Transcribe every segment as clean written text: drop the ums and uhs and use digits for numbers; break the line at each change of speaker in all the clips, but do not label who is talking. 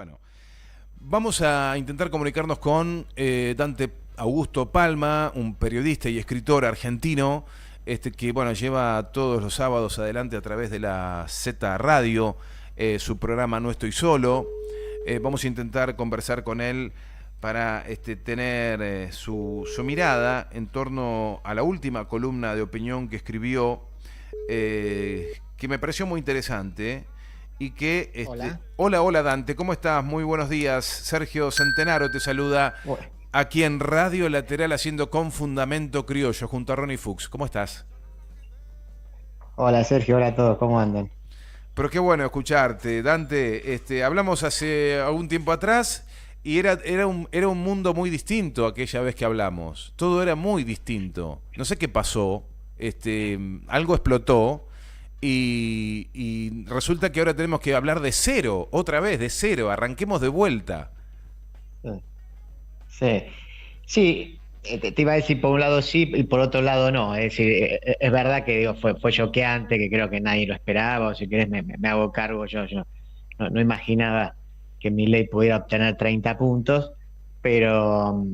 Bueno, vamos a intentar comunicarnos con Dante Augusto Palma, un periodista y escritor argentino, que bueno, lleva todos los sábados adelante a través de la Z Radio, su programa No Estoy Solo. Vamos a intentar conversar con él para tener su mirada en torno a la última columna de opinión que escribió, que me pareció muy interesante. Y que
Hola.
Hola Dante, ¿cómo estás? Muy buenos días. Sergio Centenaro te saluda
Bu-
aquí en Radio Lateral haciendo Con Fundamento Criollo junto a Ronnie Fuchs. ¿Cómo estás?
Hola Sergio, hola a todos, ¿cómo andan?
Pero qué bueno escucharte, Dante. Hablamos hace algún tiempo atrás y era un mundo muy distinto aquella vez que hablamos. Todo era muy distinto. No sé qué pasó. Algo explotó. Y resulta que ahora tenemos que hablar de cero, otra vez, de cero, arranquemos de vuelta.
Sí, sí, sí, te iba a decir por un lado sí y por otro lado no. Es decir, es verdad que digo, fue choqueante, que creo que nadie lo esperaba, o si querés me hago cargo, yo no imaginaba que Milei pudiera obtener 30 puntos, pero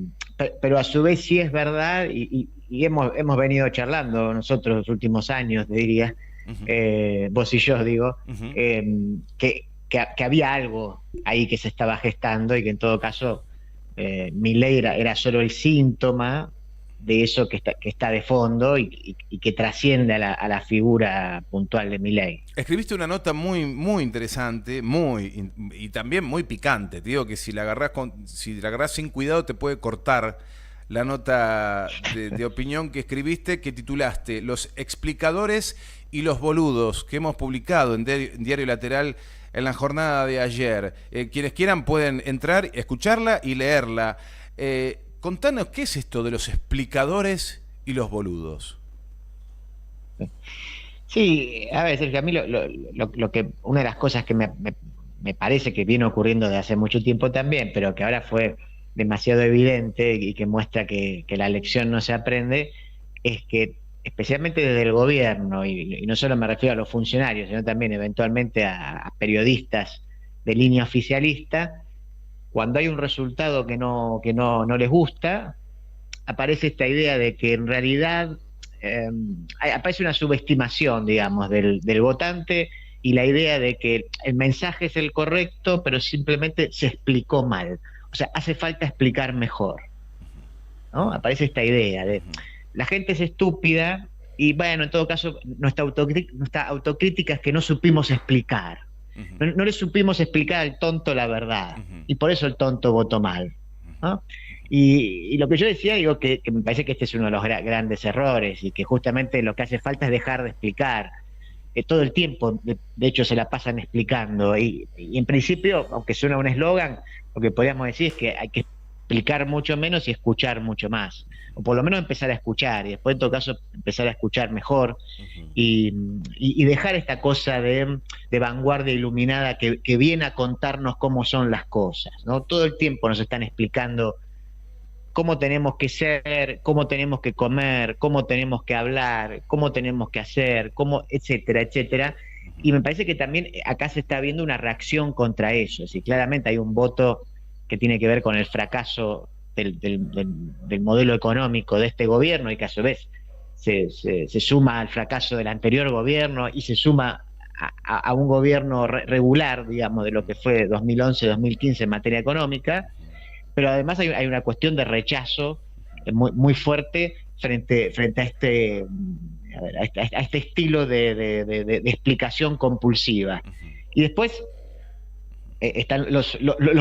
a su vez sí es verdad y hemos venido charlando nosotros los últimos años, te diría,
Ujú,
vos y yo digo,
ujú.
eh, que había algo ahí que se estaba gestando y que en todo caso Milei era solo el síntoma de eso que está de fondo y que trasciende a la figura puntual de Milei.
Escribiste una nota muy interesante, y también muy picante. Te digo que si la agarrás sin cuidado te puede cortar la nota de opinión que escribiste, que titulaste Los explicadores y los boludos, que hemos publicado en Diario Lateral en la jornada de ayer. Quienes quieran pueden entrar, escucharla y leerla. Contanos, ¿qué es esto de los explicadores y los boludos?
Sí, a ver, Sergio, a mí una de las cosas que me parece que viene ocurriendo desde hace mucho tiempo también, pero que ahora fue demasiado evidente y que muestra que la lección no se aprende, es que especialmente desde el gobierno, y no solo me refiero a los funcionarios, sino también eventualmente a periodistas de línea oficialista, cuando hay un resultado que no les gusta, aparece esta idea de que en realidad eh, aparece una subestimación, digamos, del votante y la idea de que el mensaje es el correcto, pero simplemente se explicó mal. O sea, hace falta explicar mejor, ¿no? Aparece esta idea de la gente es estúpida y, bueno, en todo caso, nuestra autocrítica es que no supimos explicar.
Ujú,
No le supimos explicar al tonto la verdad
ujú,
y por eso el tonto votó mal,
ujú.
¿no? Y lo que yo decía, digo, que me parece que este es uno de los grandes errores y que justamente lo que hace falta es dejar de explicar. Todo el tiempo, de hecho, se la pasan explicando. Y en principio, aunque suena un eslogan, lo que podríamos decir es que hay que explicar mucho menos y escuchar mucho más. O por lo menos empezar a escuchar y después, en todo caso, empezar a escuchar mejor
Ujú.
y dejar esta cosa de vanguardia iluminada que viene a contarnos cómo son las cosas, ¿no? Todo el tiempo nos están explicando cómo tenemos que ser, cómo tenemos que comer, cómo tenemos que hablar, cómo tenemos que hacer, etcétera, etcétera. Y me parece que también acá se está viendo una reacción contra eso. Es decir, claramente hay un voto que tiene que ver con el fracaso del modelo económico de este gobierno y que a su vez se suma al fracaso del anterior gobierno y se suma a un gobierno regular, digamos, de lo que fue 2011-2015 en materia económica, pero además hay una cuestión de rechazo muy fuerte frente a este estilo de explicación compulsiva. Y después están los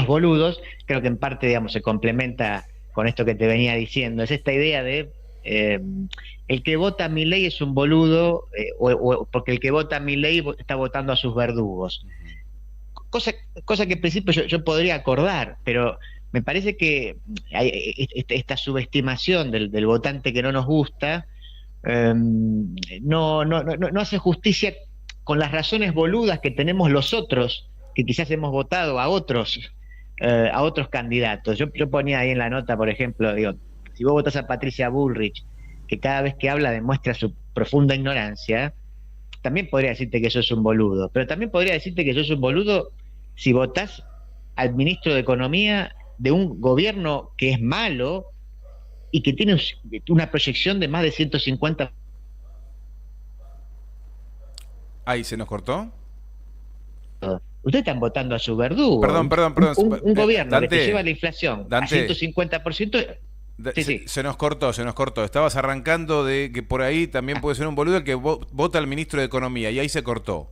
boludos, creo que en parte, digamos, se complementa con esto que te venía diciendo, es esta idea de eh, el que vota a mi ley es un boludo, porque el que vota a mi ley está votando a sus verdugos. Cosa, cosa que en principio yo podría acordar, pero me parece que hay esta subestimación del votante que no nos gusta, no hace justicia con las razones boludas que tenemos los otros, que quizás hemos votado a otros candidatos. Yo ponía ahí en la nota, por ejemplo, digo, si vos votás a Patricia Bullrich, que cada vez que habla demuestra su profunda ignorancia, también podría decirte que sos un boludo, pero también podría decirte que sos un boludo si votás al ministro de Economía de un gobierno que es malo y que tiene una proyección de más de 150.
Ahí se nos cortó.
Ustedes están votando a su verdugo.
Perdón.
Un gobierno
Dante,
que te lleva la inflación a
Dante,
150%. Sí, sí.
Se nos cortó. Estabas arrancando de que por ahí también puede ser un boludo el que vota al ministro de Economía y ahí se cortó.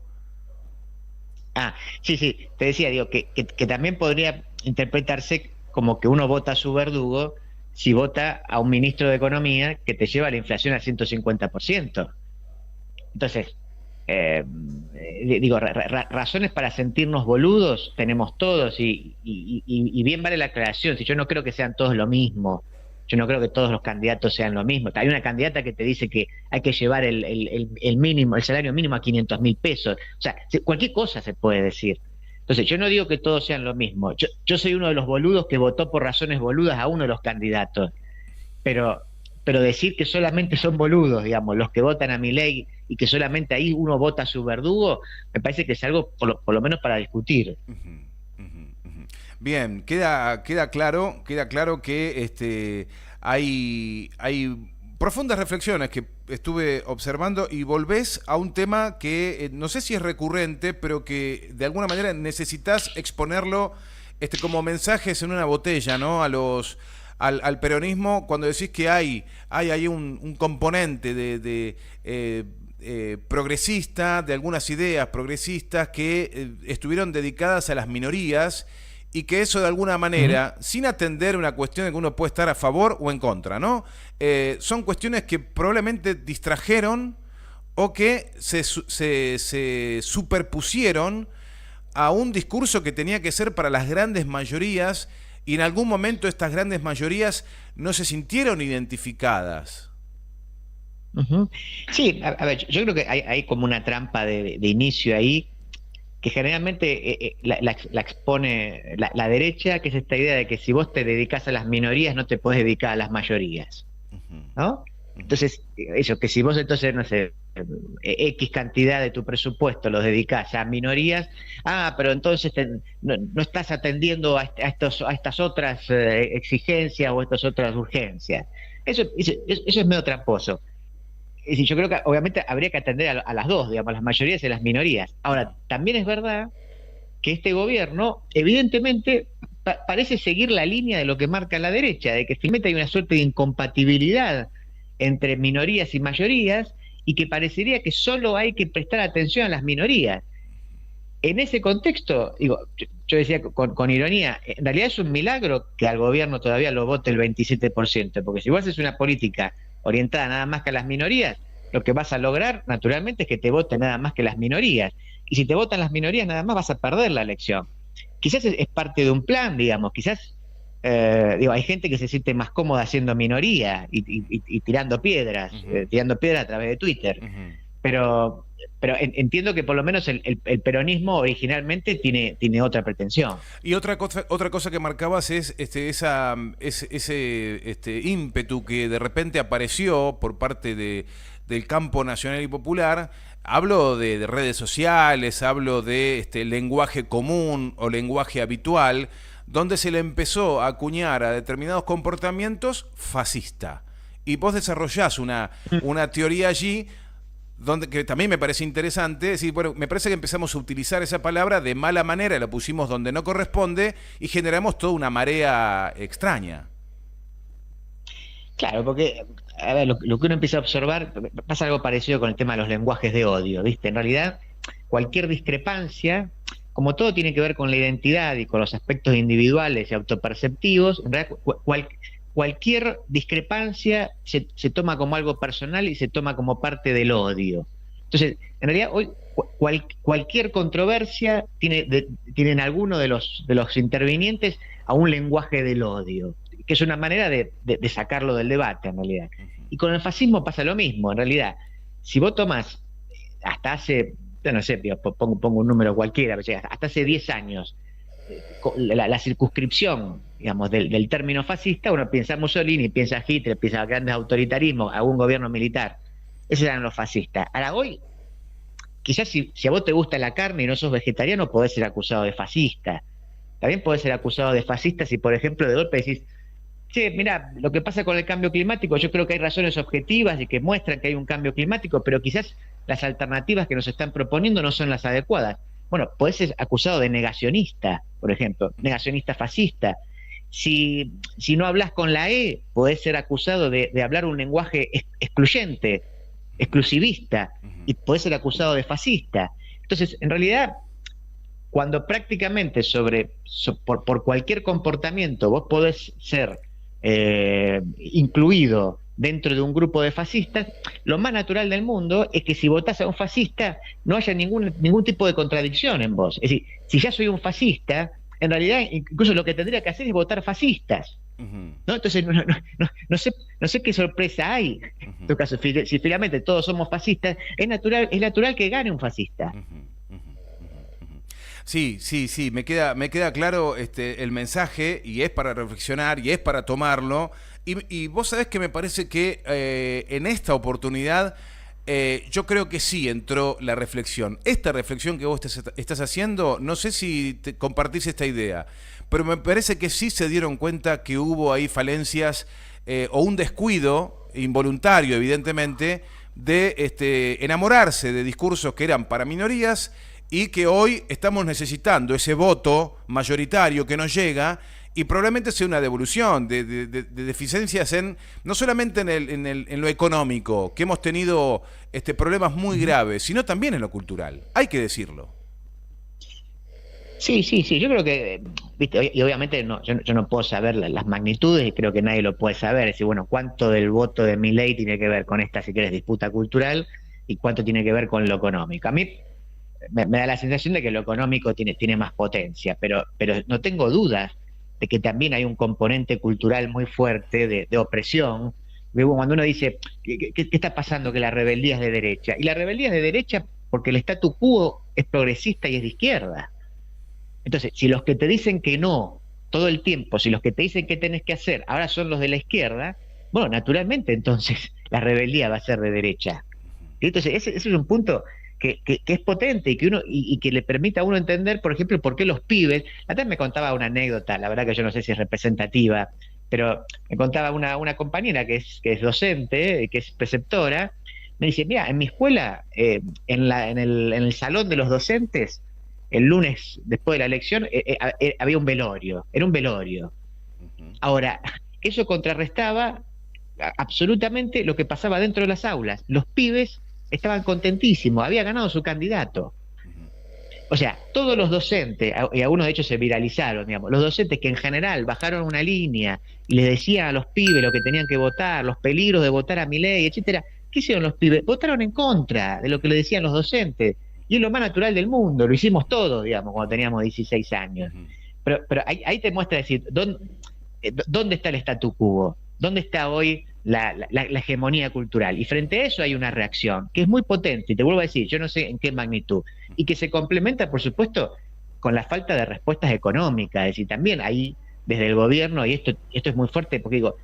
Sí, te decía, digo, que también podría interpretarse como que uno vota a su verdugo si vota a un ministro de Economía que te lleva la inflación al 150%. Entonces, digo, razones para sentirnos boludos tenemos todos y bien vale la aclaración, si yo no creo que sean todos lo mismo, yo no creo que todos los candidatos sean lo mismo. Hay una candidata que te dice que hay que llevar el mínimo, el salario mínimo a 500.000 pesos. O sea, cualquier cosa se puede decir. Entonces, yo no digo que todos sean lo mismo. Yo soy uno de los boludos que votó por razones boludas a uno de los candidatos. Pero decir que solamente son boludos, digamos, los que votan a Milei y que solamente ahí uno vota a su verdugo, me parece que es algo por lo menos para discutir.
Bien, queda claro que hay profundas reflexiones que estuve observando y volvés a un tema que no sé si es recurrente, pero que de alguna manera necesitas exponerlo como mensajes en una botella, ¿no? Al peronismo, cuando decís que hay un componente de progresista, de algunas ideas progresistas que estuvieron dedicadas a las minorías y que eso de alguna manera, sin atender una cuestión de que uno puede estar a favor o en contra, ¿no? Son cuestiones que probablemente distrajeron o que se superpusieron a un discurso que tenía que ser para las grandes mayorías y en algún momento estas grandes mayorías no se sintieron identificadas.
Sí, a ver, yo creo que hay como una trampa de inicio ahí que generalmente la expone la derecha, que es esta idea de que si vos te dedicás a las minorías no te podés dedicar a las mayorías, ¿no? Entonces, eso, que si vos entonces, no sé, X cantidad de tu presupuesto los dedicás a minorías, pero entonces no estás atendiendo a estas otras exigencias o a estas otras urgencias. Eso es medio tramposo. Es decir, yo creo que obviamente habría que atender a las dos, digamos, a las mayorías y a las minorías. Ahora, también es verdad que este gobierno, evidentemente, parece seguir la línea de lo que marca la derecha, de que finalmente hay una suerte de incompatibilidad entre minorías y mayorías, y que parecería que solo hay que prestar atención a las minorías. En ese contexto, digo, yo decía con ironía, en realidad es un milagro que al gobierno todavía lo vote el 27%, porque si vos haces una política orientada nada más que a las minorías, lo que vas a lograr, naturalmente, es que te voten nada más que las minorías. Y si te votan las minorías, nada más vas a perder la elección. Quizás es parte de un plan, digamos, quizás, hay gente que se siente más cómoda siendo minoría y tirando piedras, a través de Twitter. Pero entiendo que por lo menos el peronismo originalmente tiene otra pretensión.
Y otra cosa que marcabas es ese ímpetu que de repente apareció por parte del campo nacional y popular. Hablo de redes sociales, hablo de lenguaje común o lenguaje habitual, donde se le empezó a acuñar a determinados comportamientos fascista. Y vos desarrollás una teoría allí que también me parece interesante, decir, bueno, me parece que empezamos a utilizar esa palabra de mala manera, la pusimos donde no corresponde y generamos toda una marea extraña.
Claro, porque a ver, lo que uno empieza a observar, pasa algo parecido con el tema de los lenguajes de odio, ¿viste? En realidad, cualquier discrepancia, como todo tiene que ver con la identidad y con los aspectos individuales y autoperceptivos, en realidad cualquier discrepancia se toma como algo personal y se toma como parte del odio. Entonces, en realidad hoy cualquier controversia tiene en alguno de los intervinientes a un lenguaje del odio, que es una manera de sacarlo del debate, en realidad. Y con el fascismo pasa lo mismo, en realidad. Si vos tomás hasta hace, no sé, pongo un número cualquiera, hasta hace 10 años, la circunscripción, digamos, del término fascista, uno piensa en Mussolini, piensa en Hitler, piensa en grandes autoritarismos, algún gobierno militar. Esos eran los fascistas. Ahora hoy, quizás si a vos te gusta la carne y no sos vegetariano, podés ser acusado de fascista. también podés ser acusado de fascista si, por ejemplo, de golpe decís, che, mira, lo que pasa con el cambio climático, yo creo que hay razones objetivas y que muestran que hay un cambio climático, pero quizás las alternativas que nos están proponiendo no son las adecuadas. Bueno, podés ser acusado de negacionista, por ejemplo, negacionista fascista. Si no hablas con la E, podés ser acusado de hablar un lenguaje excluyente, exclusivista, y podés ser acusado de fascista. Entonces, en realidad, cuando prácticamente por cualquier comportamiento vos podés ser incluido dentro de un grupo de fascistas, lo más natural del mundo es que si votás a un fascista no haya ningún tipo de contradicción en vos. Es decir, si ya soy un fascista, en realidad incluso lo que tendría que hacer es votar fascistas. ¿No? Entonces no sé qué sorpresa hay. En todo caso, si finalmente todos somos fascistas, es natural que gane un fascista.
Sí, sí, sí, me queda claro el mensaje, y es para reflexionar y es para tomarlo. Y vos sabés que me parece que en esta oportunidad yo creo que sí entró la reflexión. Esta reflexión que vos estás haciendo, no sé si compartís esta idea, pero me parece que sí se dieron cuenta que hubo ahí falencias o un descuido involuntario, evidentemente, de enamorarse de discursos que eran para minorías, y que hoy estamos necesitando ese voto mayoritario que nos llega, y probablemente sea una devolución de deficiencias no solamente en lo económico, que hemos tenido problemas muy graves, sino también en lo cultural. Hay que decirlo.
Sí, sí, sí, yo creo que, viste, y obviamente yo no puedo saber las magnitudes, y creo que nadie lo puede saber. Es decir, bueno, cuánto del voto de Milei tiene que ver con esta, si quieres, disputa cultural, y cuánto tiene que ver con lo económico. A mí me da la sensación de que lo económico tiene más potencia, pero no tengo dudas de que también hay un componente cultural muy fuerte de opresión. Cuando uno dice, ¿qué está pasando? Que la rebeldía es de derecha. Y la rebeldía es de derecha porque el statu quo es progresista y es de izquierda. Entonces, si los que te dicen que no todo el tiempo, si los que te dicen que tenés que hacer ahora son los de la izquierda, bueno, naturalmente entonces la rebeldía va a ser de derecha. Y entonces, ese es un punto que es potente y que le permite a uno entender, por ejemplo, por qué los pibes. Antes me contaba una anécdota, la verdad que yo no sé si es representativa, pero me contaba una compañera que es docente, que es preceptora. Me dice, mira, en mi escuela, en el salón de los docentes, el lunes después de la elección, había un velorio, era un velorio. Ahora, eso contrarrestaba absolutamente lo que pasaba dentro de las aulas. Los pibes estaban contentísimos, había ganado su candidato. O sea, todos los docentes, y algunos de hecho se viralizaron, digamos, los docentes que en general bajaron una línea y les decían a los pibes lo que tenían que votar, los peligros de votar a Milei, etcétera, ¿qué hicieron los pibes? Votaron en contra de lo que le decían los docentes. Y es lo más natural del mundo, lo hicimos todos, digamos, cuando teníamos 16 años. Pero ahí te muestra decir, ¿dónde está el statu quo? ¿Dónde está hoy la hegemonía cultural? Y frente a eso hay una reacción que es muy potente, y te vuelvo a decir, yo no sé en qué magnitud, y que se complementa, por supuesto, con la falta de respuestas económicas. Es decir, también ahí, desde el gobierno, y esto es muy fuerte, porque digo,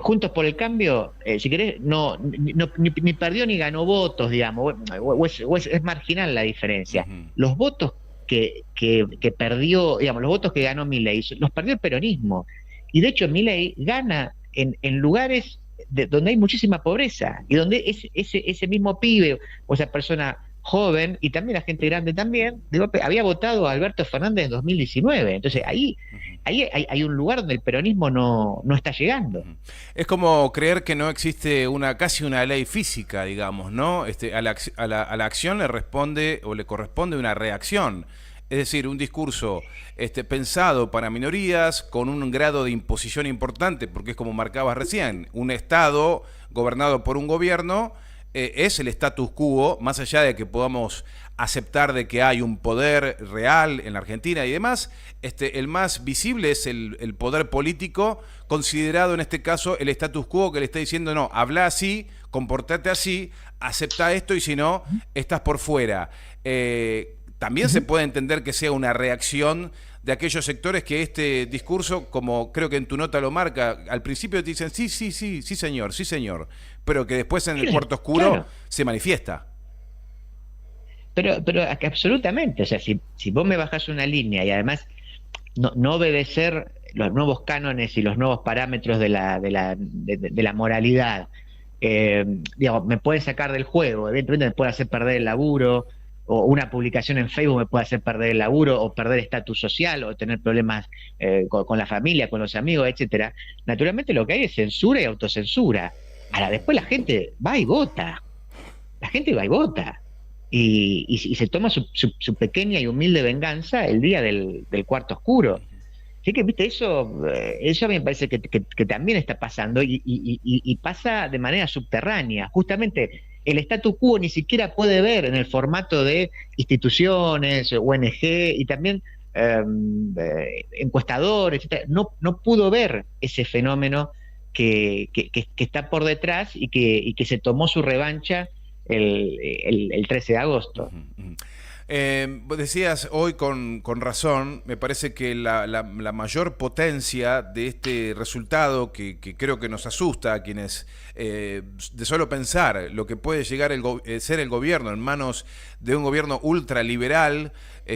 Juntos por el Cambio, si querés, ni perdió ni ganó votos, digamos, es marginal la diferencia. Los votos que perdió, digamos, los votos que ganó Milei, los perdió el peronismo. Y de hecho Milei gana en lugares donde hay muchísima pobreza, y donde ese mismo pibe o esa persona joven, y también la gente grande también, de golpe, había votado a Alberto Fernández en 2019. Entonces ahí hay un lugar donde el peronismo no está llegando.
Es como creer que no existe casi una ley física, digamos, ¿no? A la acción le responde o le corresponde una reacción. Es decir, un discurso pensado para minorías, con un grado de imposición importante, porque es como marcabas recién, un Estado gobernado por un gobierno, es el status quo, más allá de que podamos aceptar de que hay un poder real en la Argentina y demás. El más visible es el poder político, considerado en este caso el status quo, que le está diciendo, no, habla así, comportate así, acepta esto, y si no, estás por fuera. También se puede entender que sea una reacción de aquellos sectores que este discurso, como creo que en tu nota lo marca, al principio te dicen sí, sí, sí, sí señor, pero que después en el cuarto oscuro, claro, se manifiesta.
Pero absolutamente, o sea, si vos me bajás una línea, y además no obedecer los nuevos cánones y los nuevos parámetros de la moralidad. Digo, me pueden sacar del juego, evidentemente me puede hacer perder el laburo, o una publicación en Facebook me puede hacer perder el laburo, o perder estatus social, o tener problemas con la familia, con los amigos, etcétera. Naturalmente lo que hay es censura y autocensura. Ahora, después la gente va y vota. La gente va y vota. Y se toma su pequeña y humilde venganza el día del cuarto oscuro. Así que, viste, eso a mí me parece que también está pasando y pasa de manera subterránea. Justamente el statu quo ni siquiera puede ver en el formato de instituciones, ONG y también encuestadores, etcétera. No pudo ver ese fenómeno que está por detrás y que se tomó su revancha el 13 de agosto.
Vos decías hoy con razón, me parece que la mayor potencia de este resultado, que creo que nos asusta a quienes, de solo pensar lo que puede llegar ser el gobierno en manos de un gobierno ultraliberal,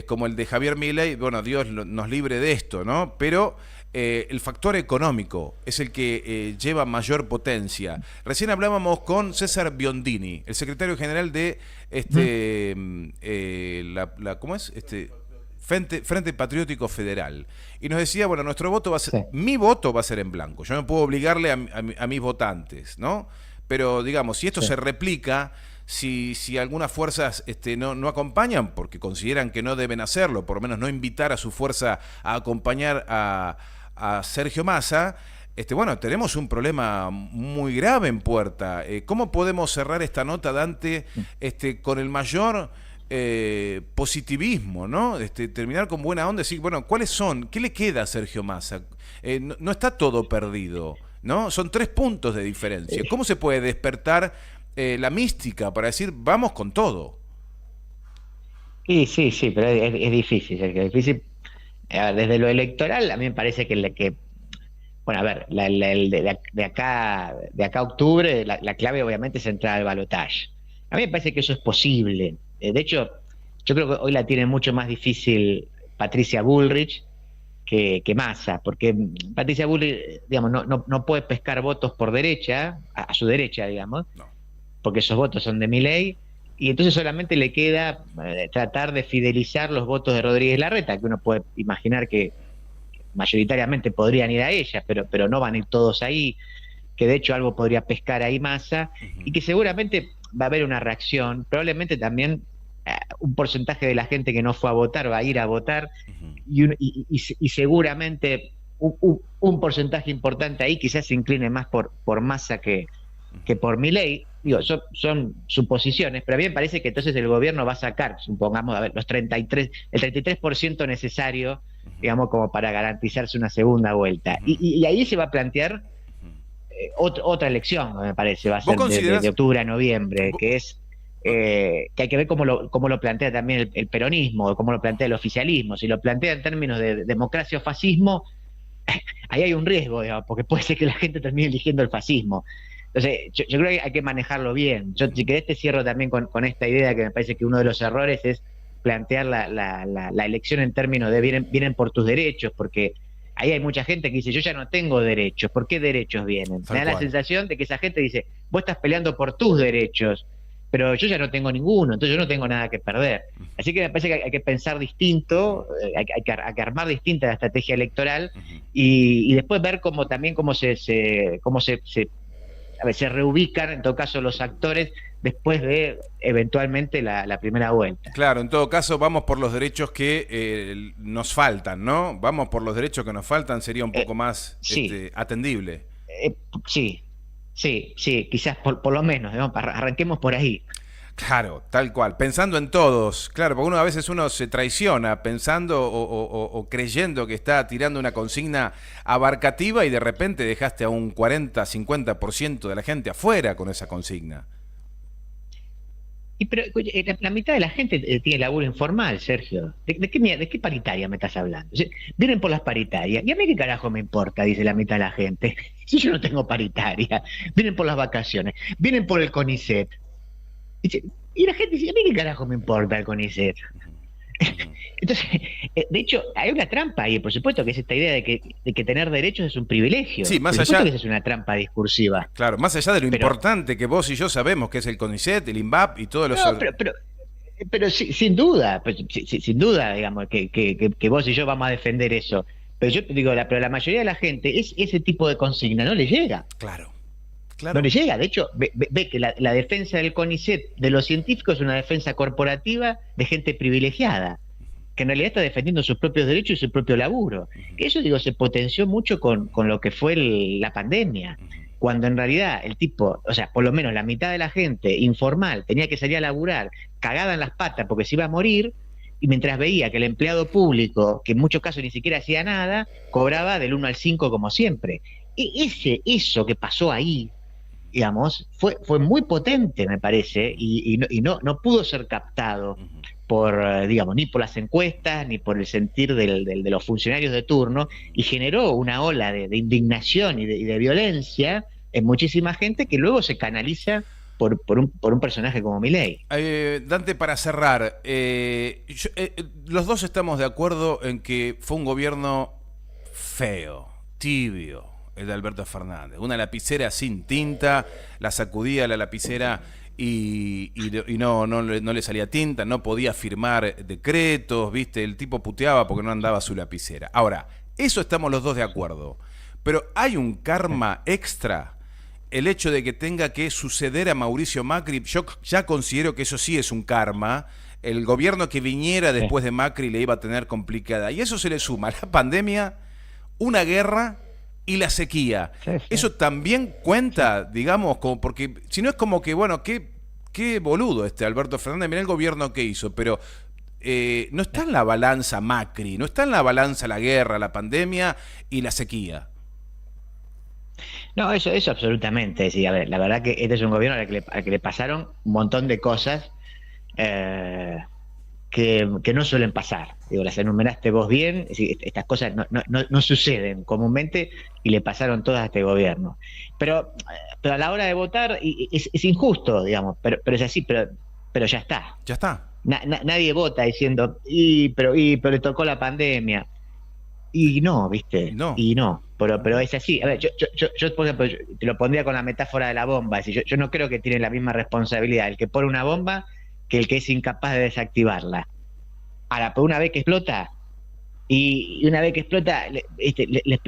como el de Javier Milei, bueno, Dios nos libre de esto, ¿no? Pero el factor económico es el que lleva mayor potencia. Recién hablábamos con César Biondini, el secretario general de ¿cómo es? Frente Patriótico Federal. Y nos decía, bueno, nuestro voto va a ser, mi voto va a ser en blanco. Yo no puedo obligarle a mis votantes, ¿no? Pero digamos, si esto se replica, si algunas fuerzas no acompañan, porque consideran que no deben hacerlo, por lo menos no invitar a su fuerza a acompañar a Sergio Massa, bueno, tenemos un problema muy grave en puerta. ¿Cómo podemos cerrar esta nota, Dante, con el mayor positivismo, ¿no? Terminar con buena onda, decir, bueno, ¿cuáles son? ¿Qué le queda a Sergio Massa? No está todo perdido, ¿no? Son 3 puntos de diferencia. ¿Cómo se puede despertar la mística para decir, vamos con todo?
Sí, pero es difícil, Sergio, es difícil. A ver, desde lo electoral, a mí me parece bueno, a ver, de acá a octubre, la clave obviamente es entrar al balotaje. A mí me parece que eso es posible. De hecho, yo creo que hoy la tiene mucho más difícil Patricia Bullrich que Massa, porque Patricia Bullrich, digamos, no puede pescar votos por derecha, a su derecha, digamos, porque esos votos son de Milei, y entonces solamente le queda tratar de fidelizar los votos de Rodríguez Larreta, que uno puede imaginar que mayoritariamente podrían ir a ella, pero no van a ir todos ahí, que de hecho algo podría pescar ahí Massa, y que seguramente va a haber una reacción, probablemente también un porcentaje de la gente que no fue a votar va a ir a votar, y seguramente un porcentaje importante ahí quizás se incline más por Massa que por Milei. Digo, son suposiciones, pero a mí me parece que entonces el gobierno va a sacar, supongamos, a ver, el 33% necesario, digamos, como para garantizarse una segunda vuelta. Y ahí se va a plantear otra elección, me parece, va a ser de octubre a noviembre, que es que hay que ver cómo lo plantea también el peronismo, cómo lo plantea el oficialismo. Si lo plantea en términos de democracia o fascismo, ahí hay un riesgo, digamos, porque puede ser que la gente termine eligiendo el fascismo. Entonces, yo creo que hay que manejarlo bien. Yo, si querés, te cierro también con esta idea que me parece que uno de los errores es plantear la elección en términos de vienen por tus derechos, porque ahí hay mucha gente que dice, yo ya no tengo derechos, ¿por qué derechos vienen? Me da la sensación de que esa gente dice, vos estás peleando por tus derechos, pero yo ya no tengo ninguno, entonces yo no tengo nada que perder. Así que me parece que hay que pensar distinto, hay que armar distinta la estrategia electoral y después ver cómo se reubican, en todo caso, los actores después de eventualmente la primera vuelta.
Claro, en todo caso vamos por los derechos que nos faltan, ¿no? Vamos por los derechos que nos faltan, sería un poco más atendible.
Sí, quizás por lo menos, ¿no? Arranquemos por ahí.
Claro, tal cual, pensando en todos, claro, porque a veces uno se traiciona pensando o creyendo que está tirando una consigna abarcativa y de repente dejaste a un 40-50% de la gente afuera con esa consigna.
Pero la mitad de la gente tiene laburo informal, Sergio. ¿De qué paritaria me estás hablando? O sea, vienen por las paritarias. ¿Y a mí qué carajo me importa? Dice la mitad de la gente. Si yo no tengo paritaria. Vienen por las vacaciones. Vienen por el CONICET. Y la gente dice, ¿a mí qué carajo me importa el CONICET? Entonces, de hecho, hay una trampa ahí, por supuesto, que es esta idea de que tener derechos es un privilegio.
Sí, más
Por supuesto
allá,
que esa es una trampa discursiva.
claro, más allá de lo
Pero,
importante que vos y yo sabemos que es el CONICET, el INVAP y todos los...
no, pero sin duda, pues, sin duda, digamos, que vos y yo vamos a defender eso. Pero yo te digo, pero la mayoría de la gente, ese tipo de consigna no le llega.
Claro,
No
claro.
le llega. De hecho, ve que la defensa del CONICET de los científicos es una defensa corporativa de gente privilegiada, que en realidad está defendiendo sus propios derechos y su propio laburo. Eso, digo, se potenció mucho con lo que fue la pandemia, cuando en realidad el tipo, o sea, por lo menos la mitad de la gente informal tenía que salir a laburar cagada en las patas porque se iba a morir, y mientras veía que el empleado público, que en muchos casos ni siquiera hacía nada, cobraba del 1 al 5 como siempre. Eso que pasó ahí, digamos, fue muy potente, me parece, y no pudo ser captado por, digamos, ni por las encuestas, ni por el sentir de los funcionarios de turno, y generó una ola de indignación y de violencia en muchísima gente que luego se canaliza por un personaje como Milei.
Dante, para cerrar, los dos estamos de acuerdo en que fue un gobierno feo, tibio, el de Alberto Fernández. Una lapicera sin tinta, la sacudía la lapicera y no le salía tinta, no podía firmar decretos, ¿viste? El tipo puteaba porque no andaba su lapicera. Ahora, eso estamos los dos de acuerdo. Pero hay un karma extra. El hecho de que tenga que suceder a Mauricio Macri, yo ya considero que eso sí es un karma. El gobierno que viniera después de Macri le iba a tener complicada. Y eso se le suma a la pandemia, una guerra y la sequía.
Sí, sí.
Eso también cuenta, digamos, como porque si no es como que, bueno, qué boludo Alberto Fernández, mirá el gobierno que hizo, pero no está en la balanza Macri, no está en la balanza la guerra, la pandemia y la sequía.
No, eso absolutamente. Sí, a ver, la verdad que este es un gobierno al que le pasaron un montón de cosas eh, que no suelen pasar. Digo, las enumeraste vos bien, es decir, estas cosas no suceden comúnmente y le pasaron todas a este gobierno. Pero a la hora de votar es injusto, digamos, pero es así, pero ya está.
Ya está.
Nadie vota diciendo, pero le tocó la pandemia. Y no, ¿viste?
No.
Y no, pero es así. A ver, yo por ejemplo, te lo pondría con la metáfora de la bomba. Es decir, yo no creo que tiene la misma responsabilidad el que pone una bomba que el que es incapaz de desactivarla. Ahora, pero una vez que explota, y una vez que explota, le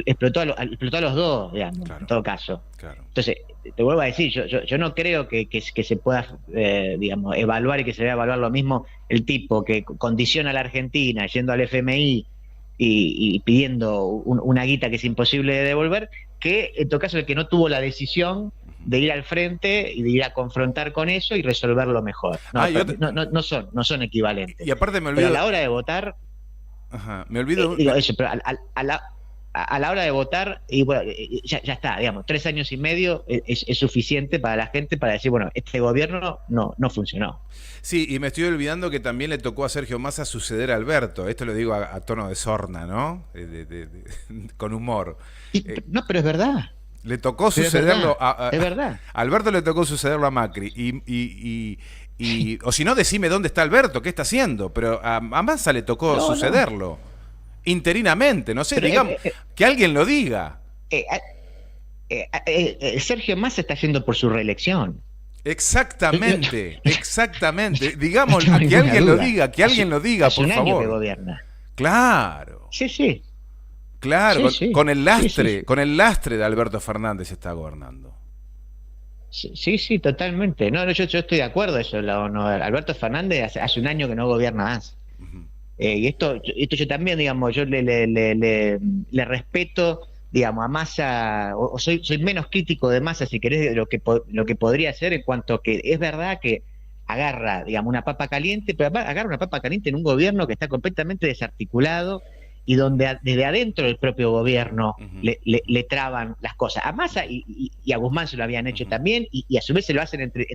explotó explotó a los dos, digamos,
Claro.
en todo caso.
Claro.
Entonces, te vuelvo a decir, yo no creo que se pueda, digamos, evaluar y que se vea evaluar lo mismo el tipo que condiciona a la Argentina yendo al FMI y pidiendo una guita que es imposible de devolver, que en todo caso el que no tuvo la decisión de ir al frente y de ir a confrontar con eso y resolverlo mejor. No son equivalentes.
Y aparte me
Pero
olvido...
a la hora de votar,
Ajá, me olvido...
digo eso, pero a la hora de votar, y bueno, ya está, digamos, 3 años y medio es suficiente para la gente para decir, bueno, este gobierno no funcionó.
Sí, y me estoy olvidando que también le tocó a Sergio Massa suceder a Alberto. Esto lo digo a tono de sorna, ¿no? Con humor.
No, pero es verdad.
Le tocó
Pero
sucederlo
es verdad.
a Alberto le tocó sucederlo a Macri. O si no, decime dónde está Alberto, qué está haciendo. Pero a Massa le tocó sucederlo. Interinamente, no sé,
Pero,
digamos, que alguien lo diga.
Sergio Massa está yendo por su reelección.
Exactamente, exactamente. Digamos,
No
que
tengo
alguien
ninguna
lo
duda.
diga, que alguien lo diga,
Hace
por
un año
favor.
que gobierna.
Claro,
Sí.
claro,
Sí.
con el lastre,
Sí.
con el lastre de Alberto Fernández está gobernando.
Sí, totalmente. No, yo estoy de acuerdo eso. Alberto Fernández hace un año que no gobierna más.
Ujú.
Y esto yo también, digamos, yo le respeto, digamos, a Massa, o soy menos crítico de Massa, si querés, de lo que podría hacer, en cuanto que es verdad que agarra, digamos, una papa caliente, pero agarra una papa caliente en un gobierno que está completamente desarticulado y donde desde adentro del propio gobierno le traban las cosas. A Massa y a Guzmán se lo habían hecho también, y a su vez se lo hacen entre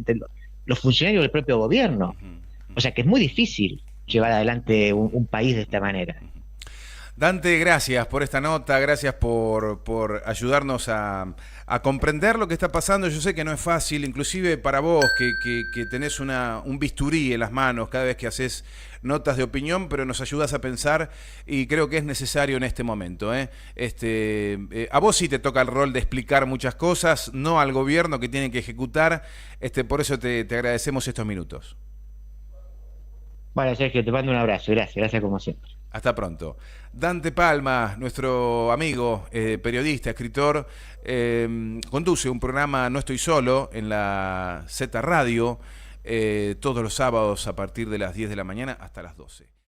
los funcionarios del propio gobierno. O sea que es muy difícil llevar adelante un país de esta manera.
Dante, gracias por esta nota, gracias por ayudarnos a comprender lo que está pasando. Yo sé que no es fácil, inclusive para vos que tenés un bisturí en las manos cada vez que haces notas de opinión, pero nos ayudas a pensar y creo que es necesario en este momento. A vos sí te toca el rol de explicar muchas cosas, no al gobierno que tiene que ejecutar. Por eso te agradecemos estos minutos.
Bueno, Sergio, te mando un abrazo. Gracias como siempre.
Hasta pronto. Dante Palma, nuestro amigo, periodista, escritor, conduce un programa No Estoy Solo en la Z Radio todos los sábados a partir de las 10 de la mañana hasta las 12.